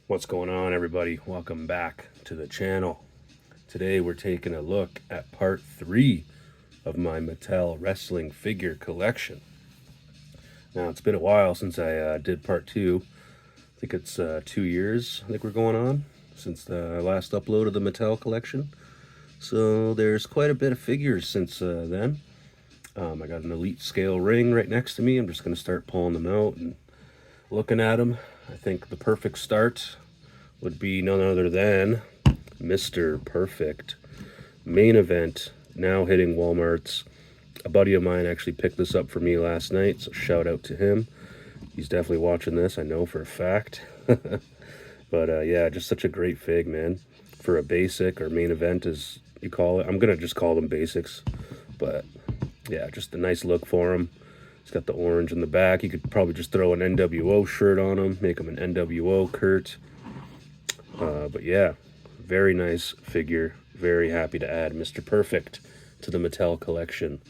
What's going on, everybody? Welcome back to the channel. Today we're taking a look at part 3 of my Mattel wrestling figure collection. Now, it's been a while since I did part 2. I think it's 2 years, I think we're going on, since the last upload of the Mattel collection. So there's quite a bit of figures since then. I got an elite scale ring right next to me. I'm just going to start pulling them out and looking at them. I think the perfect start would be none other than Mr. Perfect. Main event, now hitting Walmart's. A buddy of mine actually picked this up for me last night, so shout out to him. He's definitely watching this, I know for a fact. But yeah, just such a great fig, man. For a basic, or main event as you call it. I'm going to just call them basics. But yeah, just a nice look for him. He's got the orange in the back. You could probably just throw an NWO shirt on him, make him an NWO Kurt. But yeah, very nice figure. Very happy to add Mr. Perfect to the Mattel collection.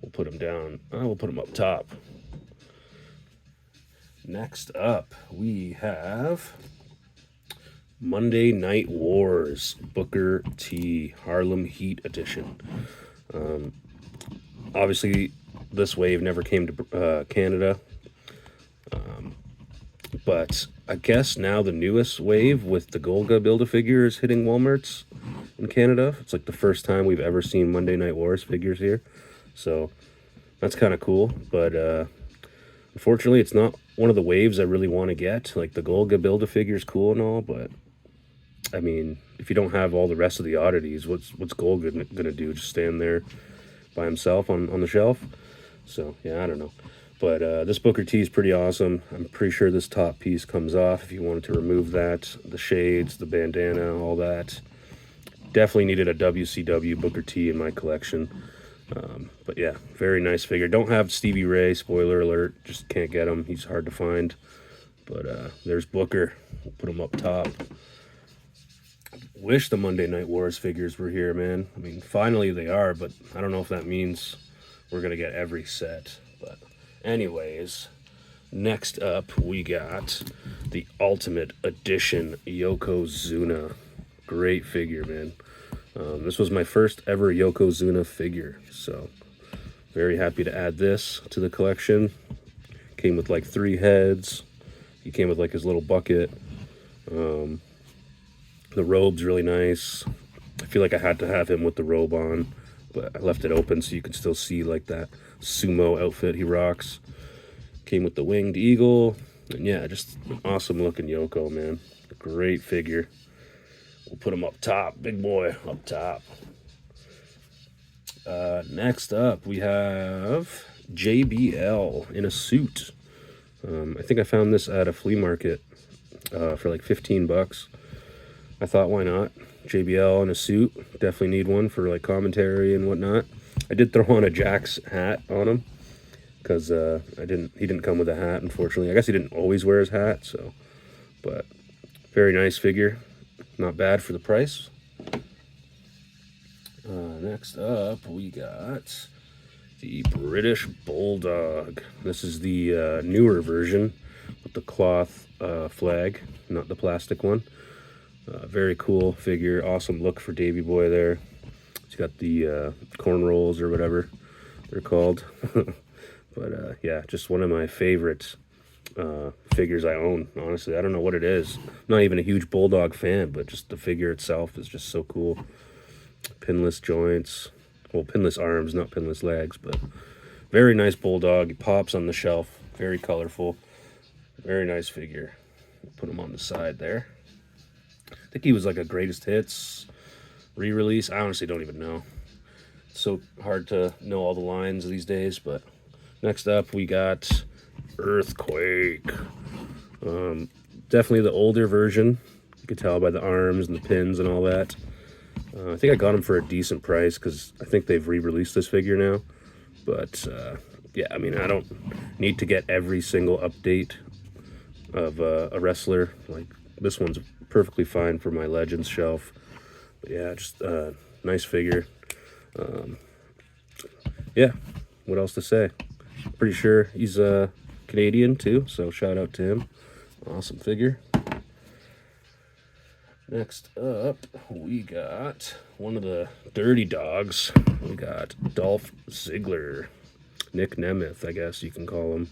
We'll put him down. We'll put him up top. Next up, we have Monday Night Wars Booker T Harlem Heat Edition. Obviously, this wave never came to Canada, but I guess now the newest wave with the Golga Build-A-Figure is hitting Walmart's in Canada. It's like the first time we've ever seen Monday Night Wars figures here, so that's kind of cool. But unfortunately, it's not one of the waves I really want to get. Like, the Golga Build-A-Figure is cool and all, but I mean, if you don't have all the rest of the oddities, what's Golga gonna do? Just stand there by himself on the shelf? So yeah, I don't know. But this Booker T is pretty awesome. I'm pretty sure this top piece comes off if you wanted to remove that. The shades, the bandana, all that. Definitely needed a WCW Booker T in my collection. But yeah, very nice figure. Don't have Stevie Ray, spoiler alert. Just can't get him. He's hard to find. But there's Booker. We'll put him up top. Wish the Monday Night Wars figures were here, man. I mean, finally they are, but I don't know if that means we're going to get every set. But anyways, next up we got the Ultimate Edition Yokozuna. Great figure, man. This was my first ever Yokozuna figure, so very happy to add this to the collection. Came with like 3 heads. He came with like his little bucket. The robe's really nice. I feel like I had to have him with the robe on, but I left it open so you can still see like that sumo outfit he rocks. Came with the winged eagle, and yeah, just an awesome looking Yoko, man. Great figure. We'll put him up top, big boy up top. Next up, we have JBL in a suit. I think I found this at a flea market for like 15 bucks. I thought, why not? JBL in a suit. Definitely need one for like commentary and whatnot. I did throw on a Jax hat on him because he didn't come with a hat, unfortunately. I guess he didn't always wear his hat, so. But very nice figure. Not bad for the price. Next up, we got the British Bulldog. This is the newer version with the cloth flag, not the plastic one. Very cool figure. Awesome look for Davy Boy there. He's got the corn rolls or whatever they're called. But yeah, just one of my favorite figures I own, honestly. I don't know what it is. I'm not even a huge Bulldog fan, but just the figure itself is just so cool. Pinless joints. Well, pinless arms, not pinless legs, but very nice Bulldog. He pops on the shelf. Very colorful. Very nice figure. Put him on the side there. I think he was like a greatest hits re-release. I honestly don't even know. It's so hard to know all the lines these days. But next up we got Earthquake. Definitely the older version. You could tell by the arms and the pins and all that. I think I got him for a decent price because I think they've re-released this figure now. But yeah, I mean, I don't need to get every single update of a wrestler. Like, this one's perfectly fine for my Legends shelf. But yeah, just nice figure. Yeah, what else to say? Pretty sure he's Canadian too, so shout out to him. Awesome figure. Next up, we got one of the dirty dogs. We got Dolph Ziggler, Nick Nemeth, I guess you can call him.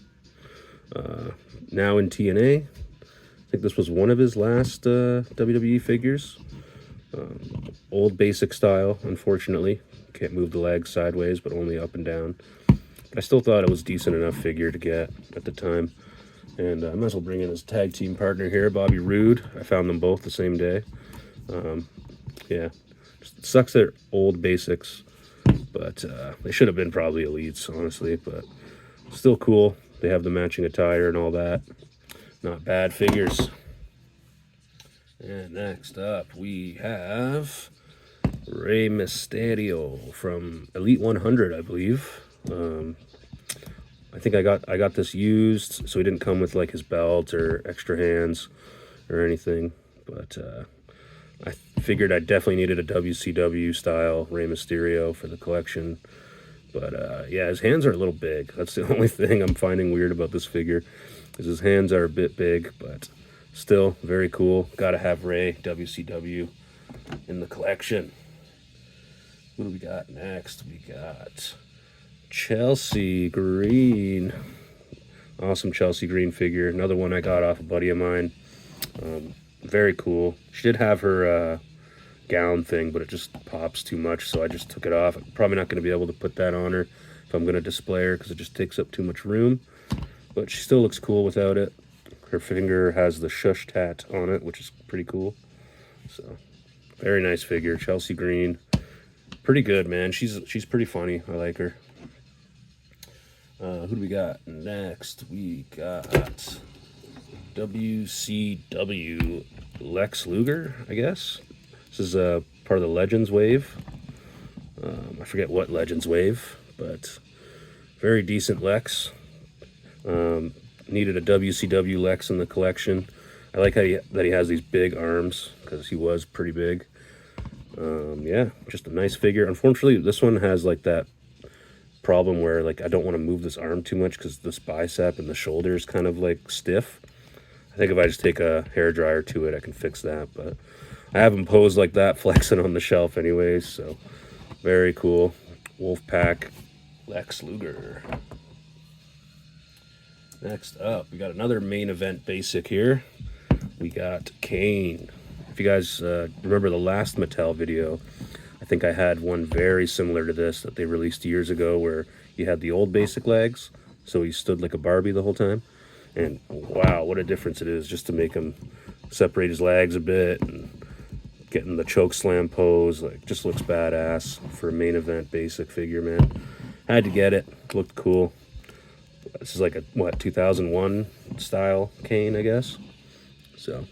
Now in TNA. I think this was one of his last WWE figures. Old basic style, unfortunately. Can't move the legs sideways, but only up and down. But I still thought it was decent enough figure to get at the time. And I might as well bring in his tag team partner here, Bobby Roode. I found them both the same day. Yeah, just sucks they're old basics, but they should have been probably elites, honestly. But still cool. They have the matching attire and all that. Not bad figures. And next up, we have Rey Mysterio from Elite 100, I believe. I think I got this used, so he didn't come with like his belt or extra hands or anything. But I figured I definitely needed a WCW style Rey Mysterio for the collection. But yeah, his hands are a little big. That's the only thing I'm finding weird about this figure, is his hands are a bit big, but still very cool. Gotta have Rey WCW in the collection. What do we got next? We got Chelsea Green. Awesome Chelsea Green figure. Another one I got off a buddy of mine. Very cool. She did have her gown thing, but it just pops too much, so I just took it off. I'm probably not going to be able to put that on her if I'm going to display her, because it just takes up too much room. But she still looks cool without it. Her finger has the shush tat on it, which is pretty cool. So, very nice figure. Chelsea Green. Pretty good, man. She's pretty funny. I like her. Who do we got next? We got WCW Lex Luger, I guess. This is part of the Legends wave. I forget what Legends wave, but very decent Lex. Needed a WCW Lex in the collection. I like how that he has these big arms, because he was pretty big. Yeah, just a nice figure. Unfortunately, this one has like that problem where like I don't want to move this arm too much, because this bicep and the shoulder is kind of like stiff. I think if I just take a hairdryer to it, I can fix that. But I have him posed like that, flexing on the shelf anyways. So very cool. Wolfpack Lex Luger. Next up, we got another main event basic here. We got Kane. If you guys remember the last Mattel video, I think I had one very similar to this that they released years ago, where he had the old basic legs, so he stood like a Barbie the whole time. And wow, what a difference it is just to make him separate his legs a bit and getting the choke slam pose. Like, just looks badass for a main event basic figure, man. Had to get it. Looked cool. This is like a, what, 2001 style Kane, I guess. So,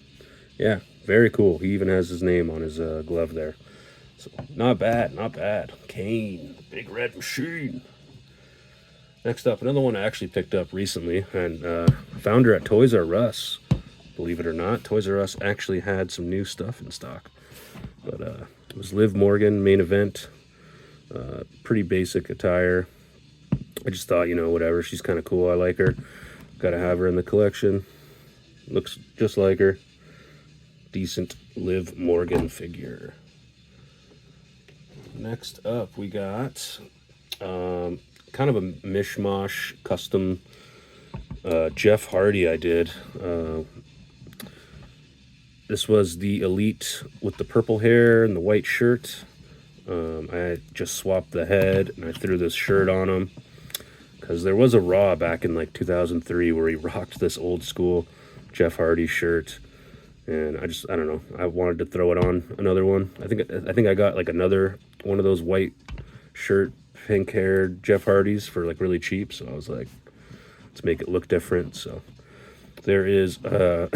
yeah, very cool. He even has his name on his glove there. So, not bad, not bad. Kane, the big red machine. Next up, another one I actually picked up recently, and found her at Toys R Us. Believe it or not, Toys R Us actually had some new stuff in stock. But it was Liv Morgan, main event. Pretty basic attire. I just thought, you know, whatever, she's kind of cool. I like her. Gotta have her in the collection. Looks just like her. Decent Liv Morgan figure. Next up, we got kind of a mishmash custom Jeff Hardy I did. This was the Elite with the purple hair and the white shirt. I just swapped the head and I threw this shirt on him, because there was a Raw back in like 2003 where he rocked this old school Jeff Hardy shirt, and I don't know, I wanted to throw it on another one. I think I got like another one of those white shirt, pink haired Jeff Hardys for like really cheap, so I was like, let's make it look different. So there is a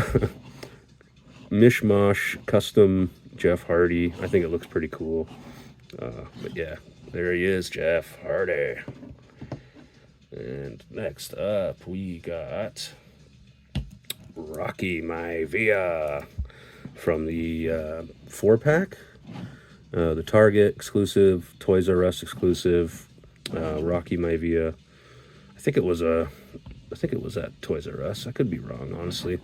mishmash custom Jeff Hardy. I think it looks pretty cool. But yeah, there he is, Jeff Hardy. And next up, we got Rocky Maivia from the 4-pack. The Target exclusive, Toys R Us exclusive, Rocky Maivia. I think it was at Toys R Us. I could be wrong, honestly.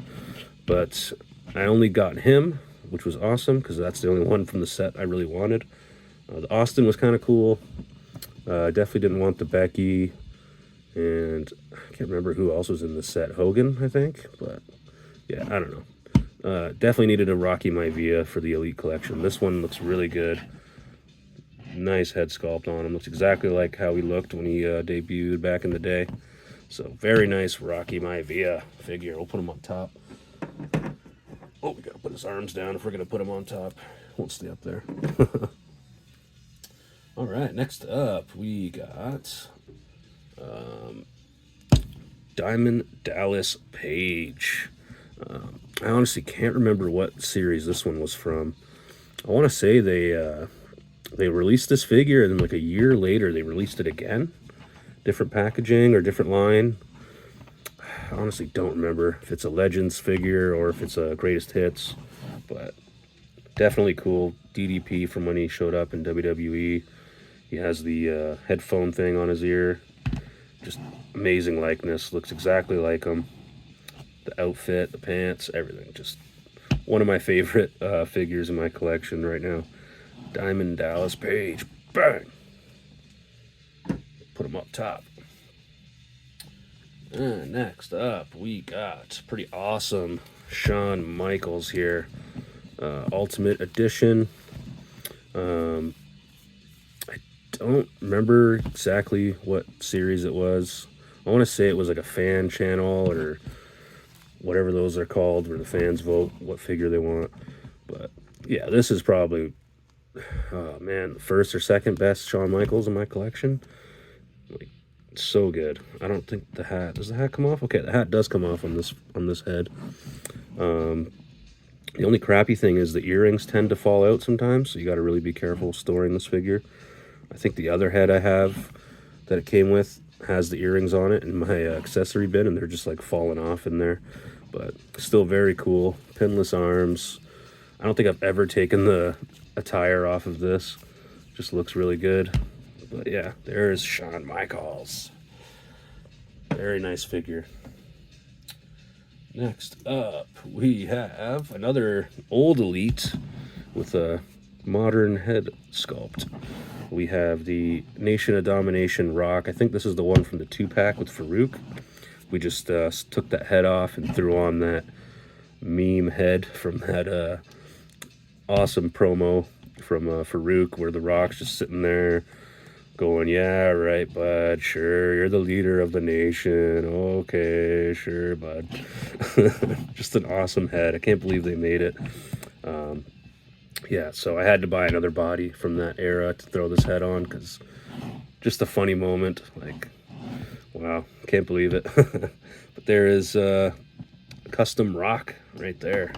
But I only got him. which was awesome because that's the only one from the set I really wanted. The Austin was kind of cool. Definitely didn't want the Becky, and I can't remember who else was in the set. Hogan, I think, but yeah, I don't know. Definitely needed a Rocky Maivia for the Elite Collection. This one looks really good. Nice head sculpt on him. Looks exactly like how he looked when he debuted back in the day. So very nice Rocky Maivia figure. We'll put him on top. Oh, we gotta put his arms down if we're gonna put him on top. Won't stay up there. All right, next up we got Diamond Dallas Page. I honestly can't remember what series this one was from. I want to say they released this figure, and then like a year later they released it again. Different packaging or different line. I honestly don't remember if it's a Legends figure or if it's a Greatest Hits, but definitely cool. DDP from when he showed up in WWE. He has the headphone thing on his ear. Just amazing likeness. Looks exactly like him. The outfit, the pants, everything. Just one of my favorite figures in my collection right now. Diamond Dallas Page. Bang! Put him up top. And next up, we got pretty awesome Shawn Michaels here. Ultimate Edition. I don't remember exactly what series it was. I want to say it was like a fan channel or whatever those are called, where the fans vote what figure they want. But yeah, this is probably, oh man, the first or second best Shawn Michaels in my collection. Like, so good. I don't think the hat, does the hat come off? Okay, the hat does come off on this head. The only crappy thing is the earrings tend to fall out sometimes, so you got to really be careful storing this figure. I think the other head I have that it came with has the earrings on it in my accessory bin, and they're just like falling off in there. But still very cool. Pinless arms. I don't think I've ever taken the attire off of this. Just looks really good. But yeah, there's Shawn Michaels. Very nice figure. Next up, we have another old Elite with a modern head sculpt. We have the Nation of Domination Rock. I think this is the one from the 2-pack with Farouk. We just took that head off and threw on that meme head from that awesome promo from Farouk, where the Rock's just sitting there going, yeah, right, bud, sure, you're the leader of the nation, okay, sure, bud. Just an awesome head. I can't believe they made it. Yeah, so I had to buy another body from that era to throw this head on, because just a funny moment, like, wow, can't believe it. But there is custom Rock right there.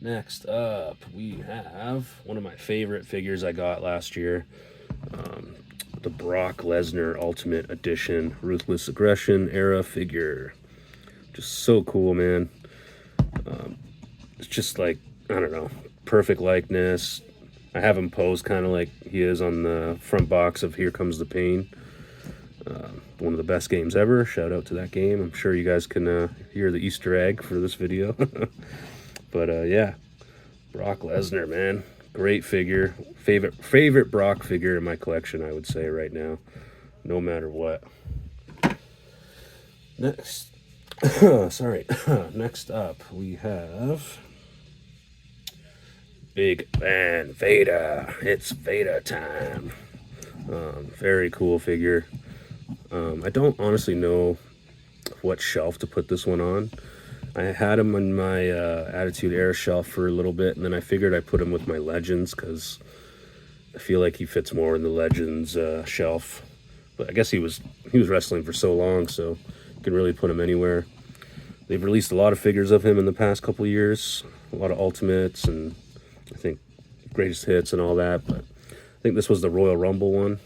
Next up, we have one of my favorite figures I got last year. The Brock Lesnar Ultimate Edition Ruthless Aggression era figure. Just so cool, man. It's just like, I don't know, perfect likeness. I have him posed kind of like he is on the front box of Here Comes the Pain. One of the best games ever. Shout out to that game. I'm sure you guys can hear the Easter egg for this video. But yeah, Brock Lesnar, man. Great figure. Favorite Brock figure in my collection, I would say, right now. No matter what. Next. Sorry. Next up, we have Big Van Vader. It's Vader time. Very cool figure. I don't honestly know what shelf to put this one on. I had him on my Attitude Era shelf for a little bit, and then I figured I'd put him with my Legends, because I feel like he fits more in the Legends shelf. But I guess he was wrestling for so long, so you can really put him anywhere. They've released a lot of figures of him in the past couple years, a lot of Ultimates, and I think Greatest Hits and all that, but I think this was the Royal Rumble one.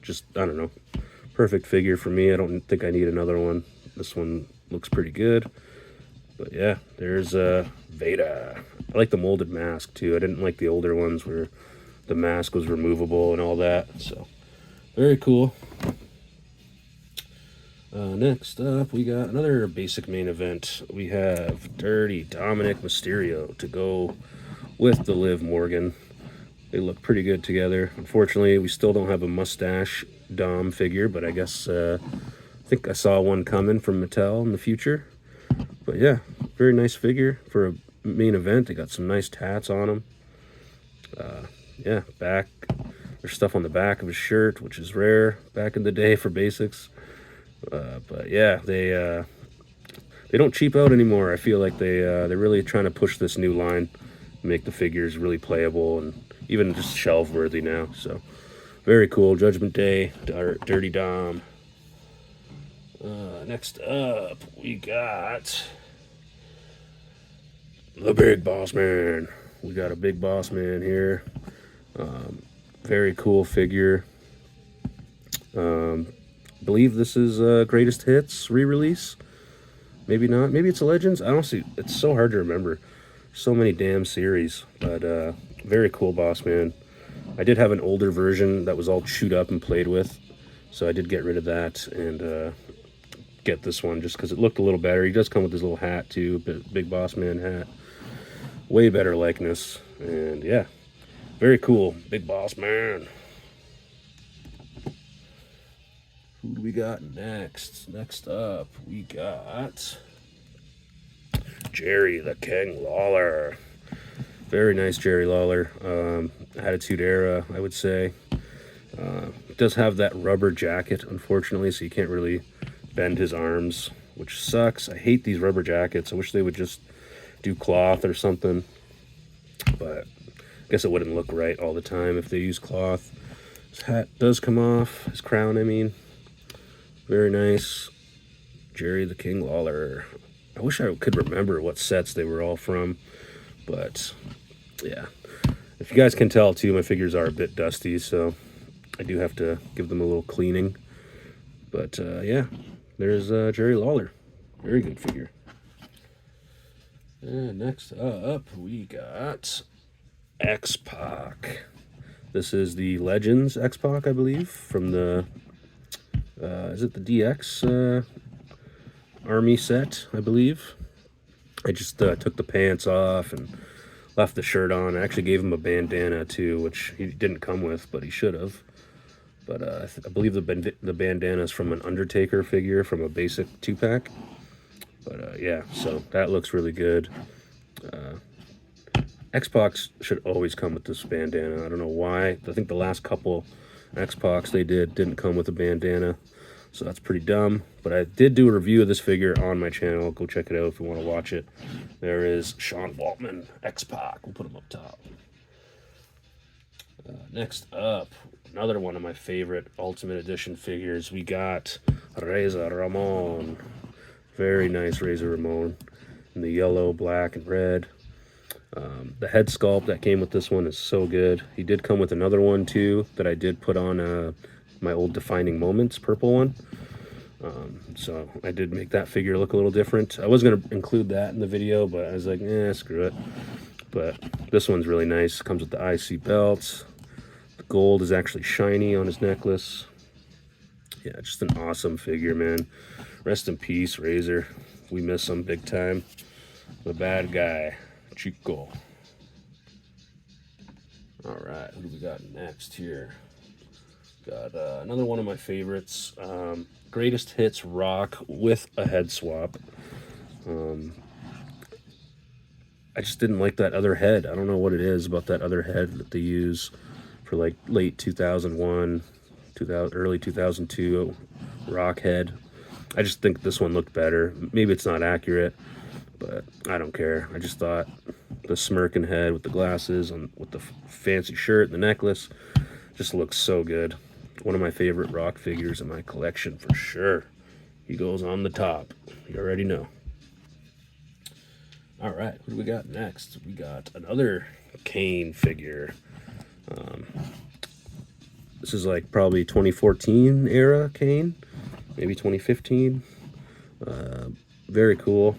Just, I don't know, perfect figure for me. I don't think I need another one. This one looks pretty good. But yeah, there's Vader. I like the molded mask too. I didn't like the older ones where the mask was removable and all that. So very cool. Next up, we got another basic main event. We have Dirty Dominic Mysterio to go with the Liv Morgan. They look pretty good together. Unfortunately, we still don't have a mustache Dom figure, but I guess I think I saw one coming from Mattel in the future. But yeah, very nice figure for a main event. They got some nice tats on them. Yeah, back. There's stuff on the back of his shirt, which is rare back in the day for basics. But yeah, they don't cheap out anymore. I feel like they're really trying to push this new line, make the figures really playable and even just shelf worthy now. So very cool. Judgment Day, Dirty Dom. Next up, we got the Big Boss Man. We got a Big Boss Man here. Very cool figure. Believe this is Greatest Hits re-release. Maybe not. Maybe it's a Legends. I don't see. It's so hard to remember. So many damn series. But very cool Boss Man. I did have an older version that was all chewed up and played with, so I did get rid of that and get this one just because it looked a little better. He does come with his little hat too, Big Boss Man hat. Way better likeness, and yeah, very cool, Big Boss Man. Who do we got next? Next up, we got Jerry the King Lawler. Very nice Jerry Lawler. Attitude Era, I would say. It does have that rubber jacket, unfortunately, so you can't really bend his arms, which sucks. I hate these rubber jackets. I wish they would just do cloth or something, but I guess it wouldn't look right all the time if they use cloth. His hat does come off, his crown, I mean. Very nice. Jerry the King Lawler. I wish I could remember what sets they were all from, but yeah. If you guys can tell too, my figures are a bit dusty, so I do have to give them a little cleaning. But yeah, there's Jerry Lawler. Very good figure. And next up, we got X-Pac. This is the Legends X-Pac, I believe, from the, is it the DX Army set, I believe. I just took the pants off and left the shirt on. I actually gave him a bandana too, which he didn't come with, but he should have. But I believe the bandana is from an Undertaker figure from a basic 2-pack. But yeah, so that looks really good. X-Pac should always come with this bandana. I don't know why. I think the last couple X-Pacs they didn't come with a bandana. So that's pretty dumb. But I did do a review of this figure on my channel. Go check it out if you want to watch it. There is Sean Waltman, X-Pac. We'll put him up top. Next up, another one of my favorite Ultimate Edition figures. We got Razor Ramon. Very nice Razor Ramon in the yellow, black, and red. The head sculpt that came with this one is so good. He did come with another one too that I did put on my old Defining Moments purple one. So I did make that figure look a little different. I was going to include that in the video, but I was like, screw it. But this one's really nice. Comes with the IC belts. The gold is actually shiny on his necklace. Yeah, just an awesome figure, man. Rest in peace, Razor. We miss him big time. The bad guy, Chico. All right, who do we got next here? Got another one of my favorites. Greatest Hits Rock with a head swap. I just didn't like that other head. I don't know what it is about that other head that they use for like late 2001, early 2002 Rock head. I just think this one looked better. Maybe it's not accurate, but I don't care. I just thought the smirking head with the glasses with the fancy shirt and the necklace just looks so good. One of my favorite Rock figures in my collection for sure. He goes on the top. You already know. All right, what do we got next? We got another Kane figure. This is like probably 2014 era Kane, maybe 2015. Very cool.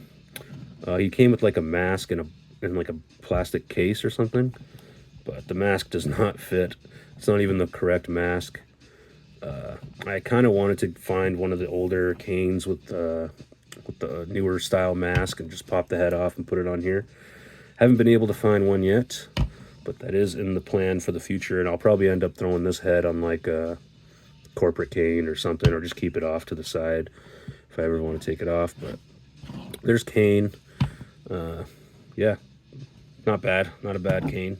He came with like a mask and like a plastic case or something, but the mask does not fit. It's not even the correct mask. I kind of wanted to find one of the older canes with the newer style mask and just pop the head off and put it on here. Haven't been able to find one yet, but that is in the plan for the future, and I'll probably end up throwing this head on like a corporate cane or something, or just keep it off to the side if I ever want to take it off. But there's cane. Yeah, not bad. Not a bad cane.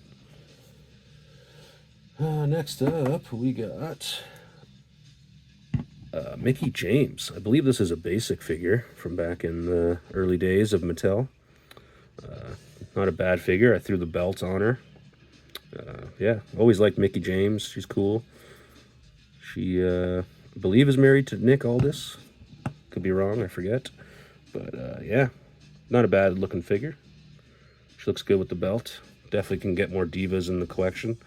Next up, we got Mickey James. I believe this is a basic figure from back in the early days of Mattel. Not a bad figure. I threw the belt on her. Yeah, always liked Mickey James. She's cool. She, I believe, is married to Nick Aldis. Could be wrong, I forget. But yeah, not a bad looking figure. She looks good with the belt. Definitely can get more divas in the collection.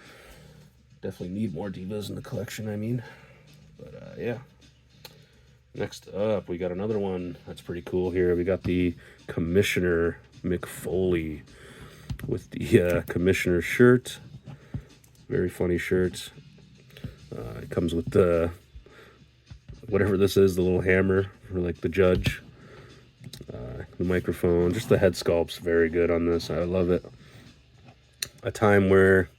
Definitely need more divas in the collection, I mean. But yeah. Next up, we got another one that's pretty cool here. We got the Commissioner McFoley with the Commissioner shirt. Very funny shirt. It comes with the, whatever this is, the little hammer for like the judge. The microphone, just the head sculpt's very good on this. I love it. A time where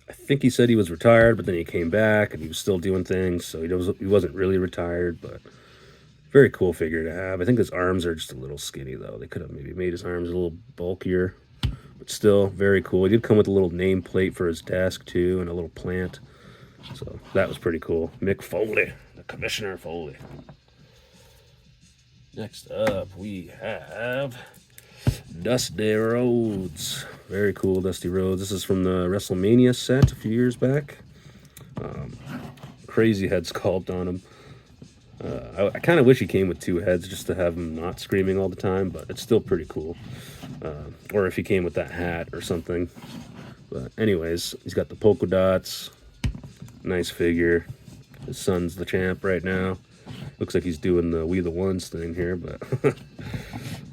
I think he said he was retired, but then he came back and he was still doing things, so he wasn't really retired, but very cool figure to have. I think his arms are just a little skinny, though. They could have maybe made his arms a little bulkier, but still very cool. He did come with a little nameplate for his desk, too, and a little plant, so that was pretty cool. Mick Foley, the Commissioner Foley. Next up, we have Dusty Rhodes. Very cool, Dusty Rhodes. This is from the WrestleMania set a few years back. Crazy head sculpt on him. I kind of wish he came with two heads just to have him not screaming all the time, but it's still pretty cool. Or if he came with that hat or something. But anyways, he's got the polka dots. Nice figure. His son's the champ right now. Looks like he's doing the We the Ones thing here, but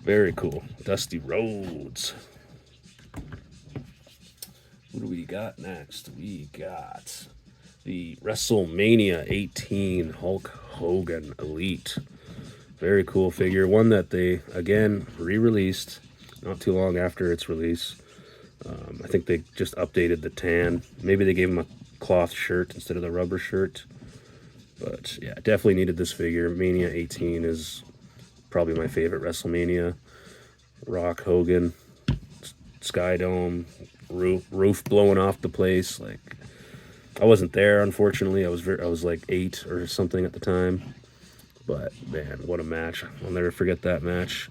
very cool. Dusty Rhodes. What do we got next? We got the WrestleMania 18 Hulk Hogan Elite. Very cool figure. One that they, again, re-released not too long after its release. I think they just updated the tan. Maybe they gave him a cloth shirt instead of the rubber shirt. But yeah, definitely needed this figure. Mania 18 is probably my favorite WrestleMania. Rock, Hogan, Sky Dome, roof blowing off the place. Like, I wasn't there, unfortunately. I was like 8 or something at the time. But man, what a match! I'll never forget that match.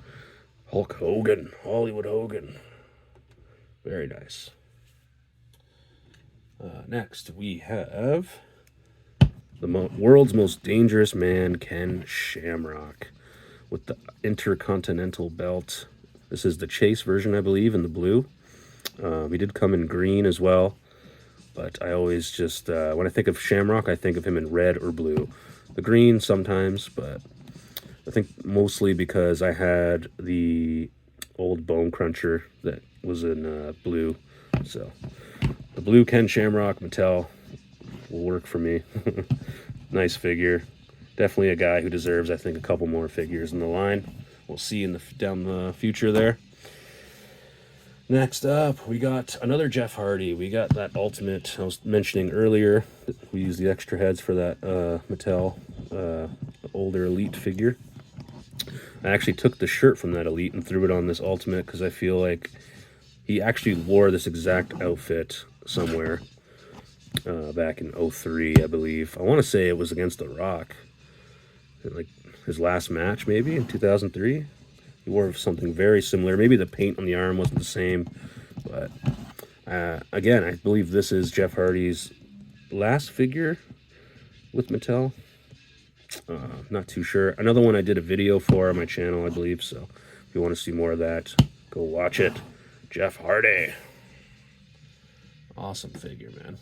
Hulk Hogan, Hollywood Hogan. Very nice. Next, we have the world's most dangerous man, Ken Shamrock, with the Intercontinental belt. This is the Chase version, I believe, in the blue. He did come in green as well, but I always just, when I think of Shamrock, I think of him in red or blue. The green sometimes, but I think mostly because I had the old Bone Cruncher that was in blue. So the blue Ken Shamrock Mattel will work for me. Nice figure. Definitely a guy who deserves, I think, a couple more figures in the line. We'll see in down the future there. Next up, we got another Jeff Hardy. We got that Ultimate I was mentioning earlier. We used the extra heads for that Mattel older Elite figure. I actually took the shirt from that Elite and threw it on this Ultimate because I feel like he actually wore this exact outfit somewhere back in 03, I believe. I want to say it was against The Rock. Like his last match, maybe, in 2003. He wore something very similar. Maybe the paint on the arm wasn't the same. But, again, I believe this is Jeff Hardy's last figure with Mattel. Not too sure. Another one I did a video for on my channel, I believe. So if you want to see more of that, go watch it. Jeff Hardy. Awesome figure, man.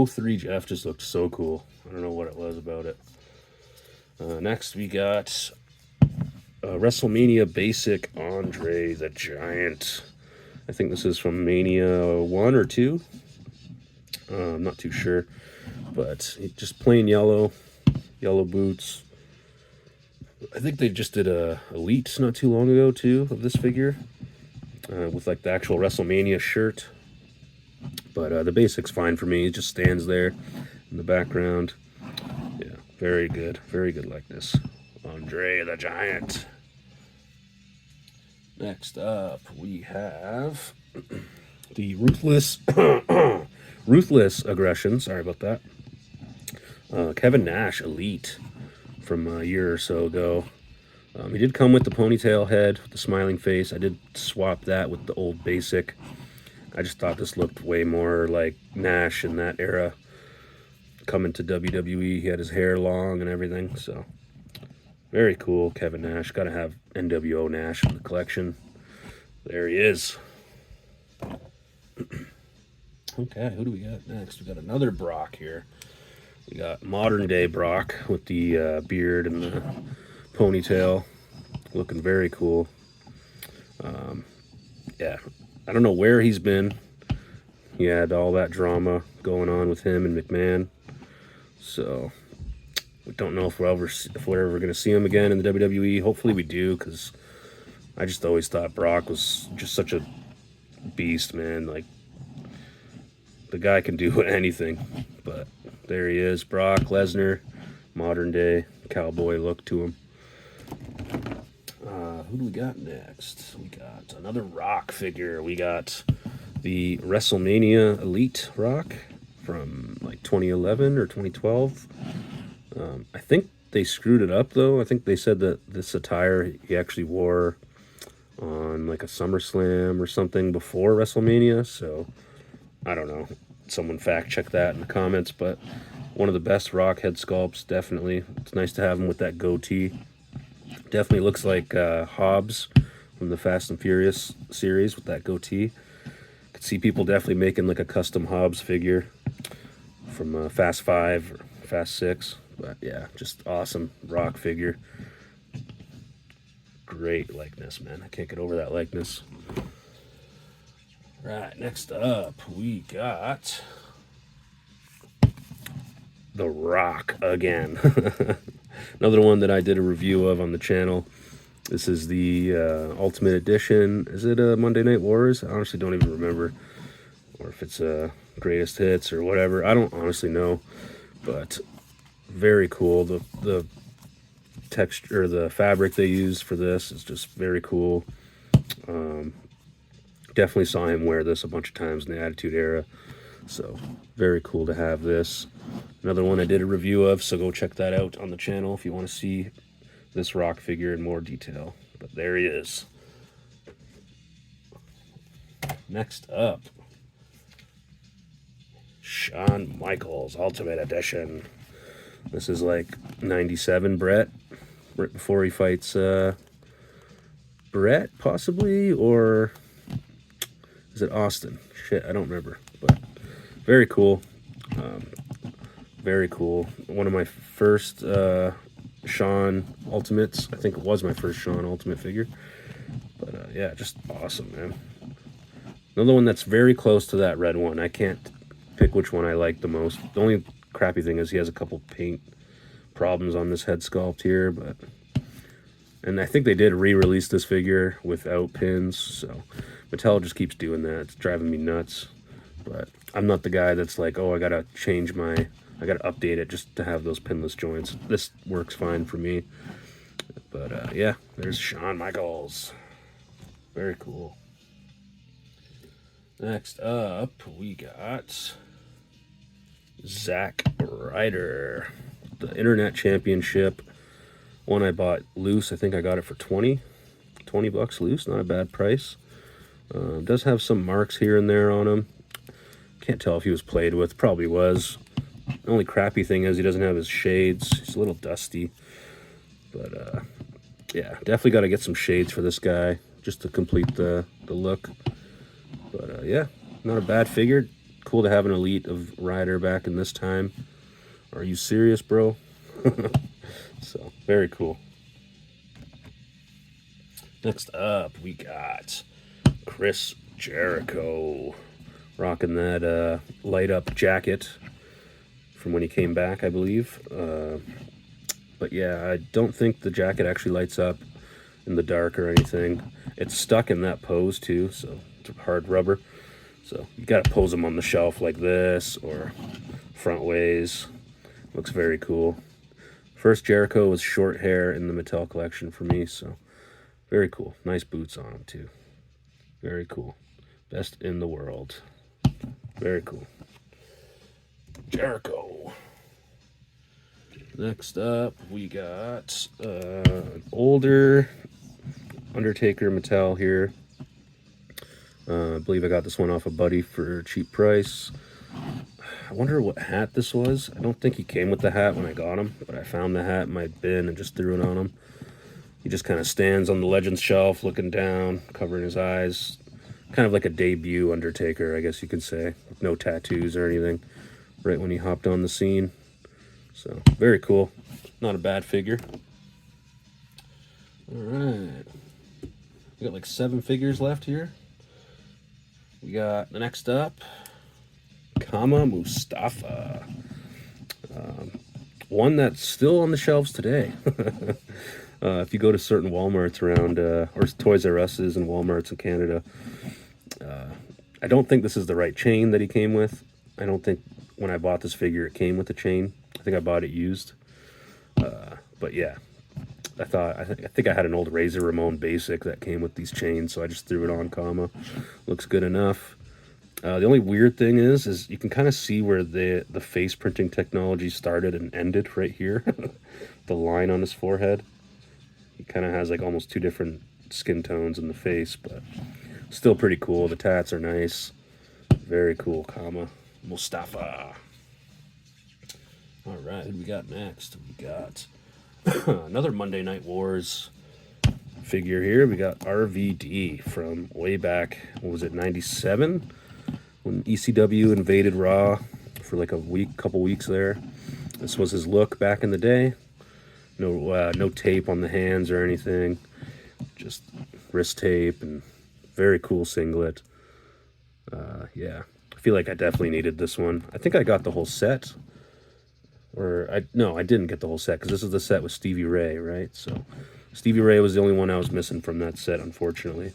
03 Jeff just looked so cool. I don't know what it was about it. Next, we got WrestleMania Basic Andre the Giant. I think this is from Mania 1 or 2. I'm not too sure. but just plain yellow boots. I think they just did a Elite not too long ago too of this figure, with like the actual WrestleMania shirt. But the basic's fine for me. It just stands there in the background. Yeah, very good likeness. Andre the Giant. Next up, we have the Ruthless Aggression. Sorry about that. Kevin Nash Elite from a year or so ago. He did come with the ponytail head, with the smiling face. I did swap that with the old basic. I just thought this looked way more like Nash in that era. Coming to WWE, he had his hair long and everything, so very cool. Kevin Nash, gotta have NWO Nash in the collection. There he is. Okay, who do we got next? We got another Brock here. We got modern day Brock with the beard and the ponytail, looking very cool. Yeah, I don't know where he's been. He had all that drama going on with him and McMahon, so we don't know if we're ever going to see him again in the WWE. Hopefully we do, because I just always thought Brock was just such a beast, man. Like, the guy can do anything. But there he is, Brock Lesnar, modern day cowboy look to him. Who do we got next? We got another Rock figure. We got the WrestleMania Elite Rock from like 2011 or 2012. I think they screwed it up though. I think they said that this attire he actually wore on like a SummerSlam or something before WrestleMania. So I don't know. Someone fact check that in the comments. But one of the best Rock head sculpts, definitely. It's nice to have him with that goatee. Definitely looks like Hobbs from the Fast and Furious series with that goatee. Could see people definitely making like a custom Hobbs figure from Fast 5 or Fast 6. But yeah, just awesome Rock figure. Great likeness, man. I can't get over that likeness. Right, next up we got The Rock again. Another one that I did a review of on the channel. This is the Ultimate Edition. Is it Monday Night Wars? I honestly don't even remember. Or if it's Greatest Hits or whatever. I don't honestly know. But very cool. The texture, the fabric they used for this is just very cool. Definitely saw him wear this a bunch of times in the Attitude Era. So very cool to have this. Another one I did a review of, so go check that out on the channel if you want to see this Rock figure in more detail. But there he is. Next up, Shawn Michaels Ultimate Edition. This is like 97 Brett, right before he fights Brett, possibly, or is it Austin? Shit, I don't remember. But very cool. Very cool. One of my first Shawn Ultimates. I think it was my first Shawn Ultimate figure. But yeah, just awesome, man. Another one that's very close to that red one. I can't pick which one I like the most. The only crappy thing is he has a couple paint problems on this head sculpt here, and I think they did re-release this figure without pins, so Mattel just keeps doing that. It's driving me nuts. But I'm not the guy that's like, oh, I gotta update it just to have those pinless joints. This works fine for me. But yeah, there's Shawn Michaels. Very cool. Next up, we got Zack Ryder, the Internet Championship. One I bought loose. I think I got it for 20 bucks loose. Not a bad price. Does have some marks here and there on him. Can't tell if he was played with. Probably was. The only crappy thing is he doesn't have his shades. He's a little dusty. But yeah, definitely got to get some shades for this guy just to complete the look. But yeah, not a bad figure. Cool to have an Elite of Ryder back in this time. Are you serious, bro? So, very cool. Next up, we got Chris Jericho. Rocking that light up jacket from when he came back, I believe. But yeah, I don't think the jacket actually lights up in the dark or anything. It's stuck in that pose too, so it's hard rubber. So you gotta pose them on the shelf like this or front ways. Looks very cool. First Jericho was short hair in the Mattel collection for me, so very cool. Nice boots on him too. Very cool. Best in the world. Very cool. Jericho. Next up, we got an older Undertaker Mattel here. I believe I got this one off a buddy for a cheap price. I wonder what hat this was. I don't think he came with the hat when I got him, but I found the hat in my bin and just threw it on him. He just kind of stands on the Legends shelf looking down, covering his eyes. Kind of like a debut Undertaker, I guess you could say. With no tattoos or anything. Right when he hopped on the scene. So, very cool. Not a bad figure. Alright. We got like 7 figures left here. We got the next up, Kama Mustafa. One that's still on the shelves today. If you go to certain Walmarts around, or Toys R Us's and Walmarts in Canada, I don't think this is the right chain that he came with. I don't think when I bought this figure it came with the chain. I think I bought it used. But yeah, I think I had an old Razor Ramon Basic that came with these chains, so I just threw it on Kama. Looks good enough. The only weird thing is you can kind of see where the face printing technology started and ended right here. The line on his forehead. He kind of has like almost 2 different skin tones in the face, but still pretty cool. The tats are nice. Very cool, Kama Mustafa. All right, who do we got next? We got another Monday Night Wars figure here. We got RVD from way back, what was it, 97? When ECW invaded Raw for like couple weeks there. This was his look back in the day. No tape on the hands or anything. Just wrist tape and very cool singlet. Yeah, I feel like I definitely needed this one. I think I got the whole set. No, I didn't get the whole set because this is the set with Stevie Ray, right? So Stevie Ray was the only one I was missing from that set, unfortunately.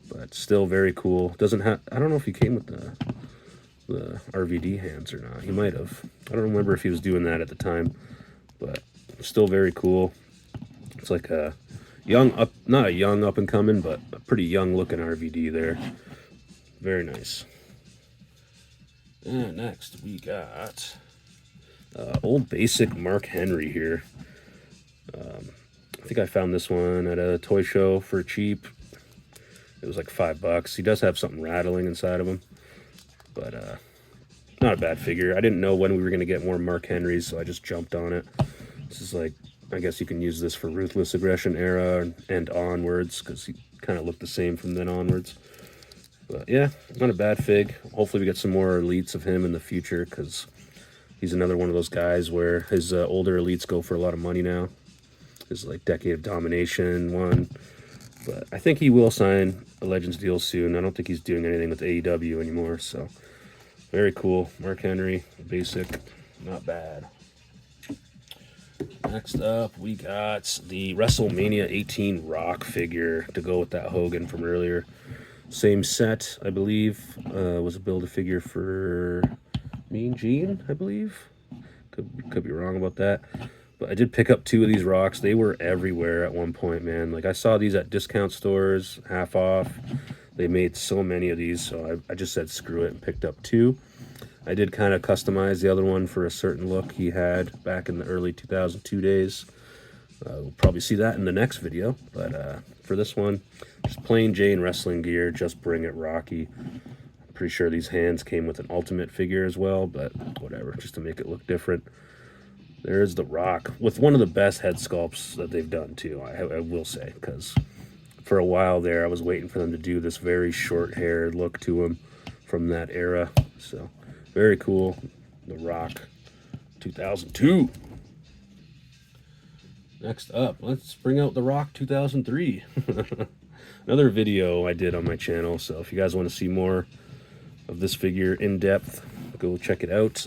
But still very cool. Doesn't have, I don't know if he came with the RVD hands or not. He might have. I don't remember if he was doing that at the time, but still very cool. It's like a not a young up and coming, but a pretty young looking RVD there. Very nice. And next we got old basic Mark Henry here. I think I found this one at a toy show for cheap. It was like $5. He does have something rattling inside of him, but not a bad figure. I didn't know when we were going to get more Mark Henrys, so I just jumped on it. This is like, I guess you can use this for Ruthless Aggression era and onwards, because he kind of looked the same from then onwards. But yeah, not a bad fig. Hopefully we get some more elites of him in the future, because he's another one of those guys where his older elites go for a lot of money now. His like Decade of Domination one. But I think he will sign a Legends deal soon. I don't think he's doing anything with AEW anymore, so very cool. Mark Henry, basic, not bad. Next up, we got the WrestleMania 18 Rock figure to go with that Hogan from earlier. Same set, I believe. Was a Build-A-Figure for Mean Gene, I believe. Could be wrong about that. But I did pick up 2 of these rocks. They were everywhere at one point, man. Like, I saw these at discount stores, half off. They made so many of these, so I just said screw it and picked up 2. I did kind of customize the other one for a certain look he had back in the early 2002 days. We'll probably see that in the next video. But for this one, just plain Jane wrestling gear, just bring it Rocky. I'm pretty sure these hands came with an Ultimate figure as well, but whatever, just to make it look different. There's the Rock, with one of the best head sculpts that they've done, too, I will say, because for a while there, I was waiting for them to do this very short-haired look to him from that era. So, very cool. The Rock, 2002. Next up, let's bring out the Rock 2003. Another video I did on my channel, so if you guys want to see more of this figure in depth, go check it out.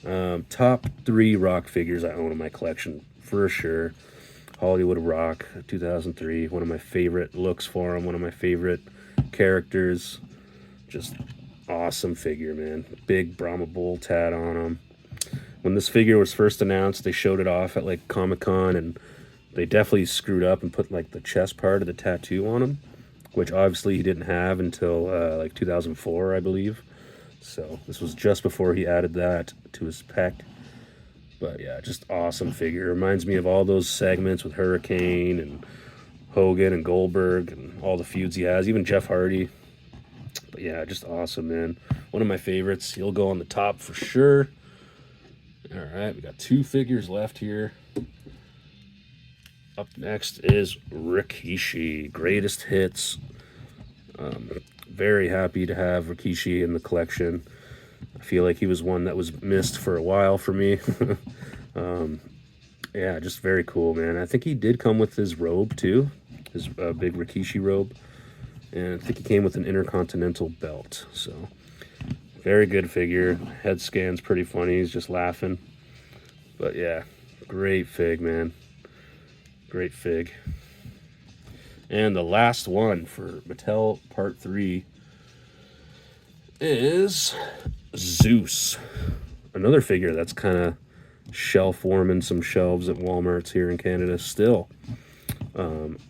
Top 3 Rock figures I own in my collection for sure. Hollywood Rock 2003, one of my favorite looks for him, one of my favorite characters. Just awesome figure, man. Big Brahma Bull tat on him. When this figure was first announced, they showed it off at like Comic-Con, and they definitely screwed up and put like the chest part of the tattoo on him, which obviously he didn't have until like 2004, I believe. So this was just before he added that to his pec. But yeah, just awesome figure. Reminds me of all those segments with Hurricane and Hogan and Goldberg and all the feuds he has, even Jeff Hardy. But yeah, just awesome, man. One of my favorites. He'll go on the top for sure. All right, we got 2 figures left here. Up next is Rikishi, Greatest Hits. Very happy to have Rikishi in the collection. I feel like he was one that was missed for a while for me. Yeah, just very cool, man. I think he did come with his robe too, his big Rikishi robe. And I think he came with an Intercontinental belt. So, very good figure. Head scan's pretty funny. He's just laughing. But yeah, great fig, man. Great fig. And the last one for Mattel Part 3 is Zeus. Another figure that's kind of shelf warming some shelves at Walmart's here in Canada still.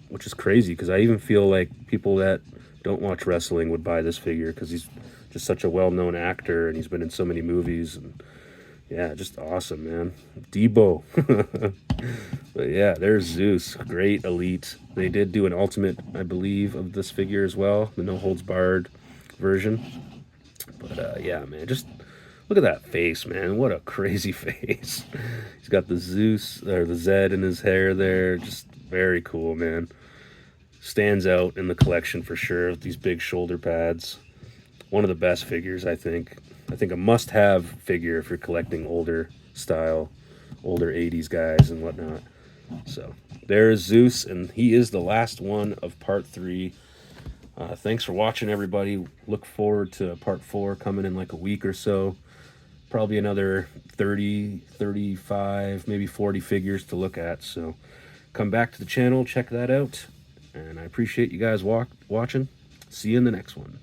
Which is crazy because I even feel like people that don't watch wrestling would buy this figure because he's just such a well-known actor and he's been in so many movies. And yeah, just awesome, man. Debo. But yeah, there's Zeus. Great elite. They did do an ultimate, I believe, of this figure as well, the no holds barred version. But yeah, man, just look at that face, man. What a crazy face. He's got the Zeus or the Z in his hair there. Just very cool, man. Stands out in the collection for sure with these big shoulder pads. One of the best figures, I think. I think a must-have figure if you're collecting older style, older 80s guys and whatnot. So there's Zeus, and he is the last one of Part 3. Thanks for watching, everybody. Look forward to Part 4 coming in like a week or so. Probably another 30, 35, maybe 40 figures to look at. So come back to the channel, check that out. And I appreciate you guys watching. See you in the next one.